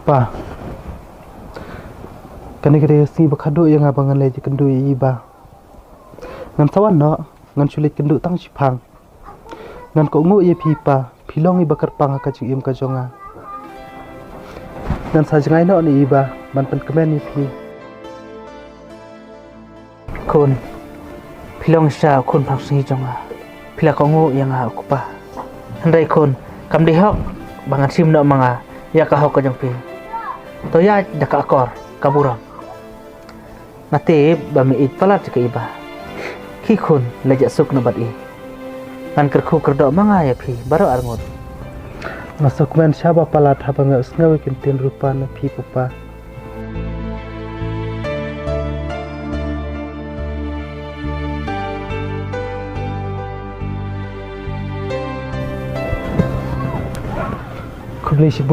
pa kani kade si bakado yang abangan leji kendu iba ngan sawan no ngan sulit kendu tang sipang ngan ko ngu ye pipa pilong iba kerpang ka jing im ka jonga ngan sa jangai no ni iba man pen kemen ni pi kun pilong sha kun phang si jonga pila ko ngu yang ha ku pa handai kun kam di hok bangan sim no manga ya ka hok ka jong pi to ya daka akor kaburang nate ba mi it palat ke iba khi kun lejak suk no bat i ngan kerku kerdo manga ya pi baro arngot masuk men syaba palat haba nga usngawe kintin rupa na pi pupa kubli